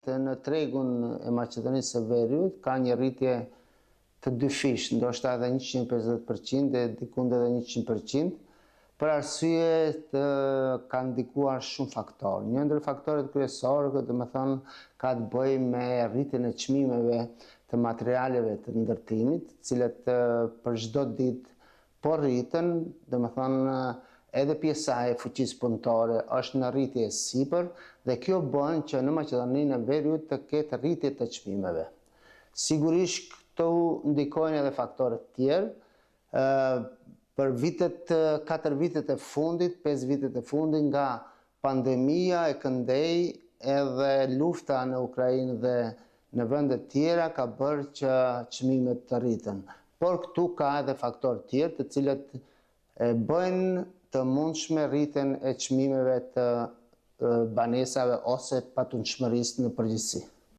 Në tregun e Maqedonisë së Veriut ka një rritje të dyfish, ndoshta edhe 150% dhe dikund edhe 100%, për arsye të kanë ndikuar shumë faktorë. Një ndër faktorët kryesorë, domethënë, ka të bëjë me rritjen e çmimeve të materialeve të ndërtimit, të cilat për çdo ditë po rriten, domethënë edhe pjesa e fuqisë punëtore është në rritje sipër dhe kjo bën që në Maqedoninë e Veriut të ketë rritje të çmimeve. Sigurisht këto ndikojnë edhe faktorë të tjerë. Për 4 vitet e fundit, 5 vitet e fundit nga pandemia e këndej edhe lufta në Ukrainë dhe në vende tjera ka bërë që çmimet të rriten. Por këtu ka edhe faktorë tjerë të cilët e bëjnë të mundshme rritjen e çmimeve të banesave ose patundshmërisë në përgjithësi.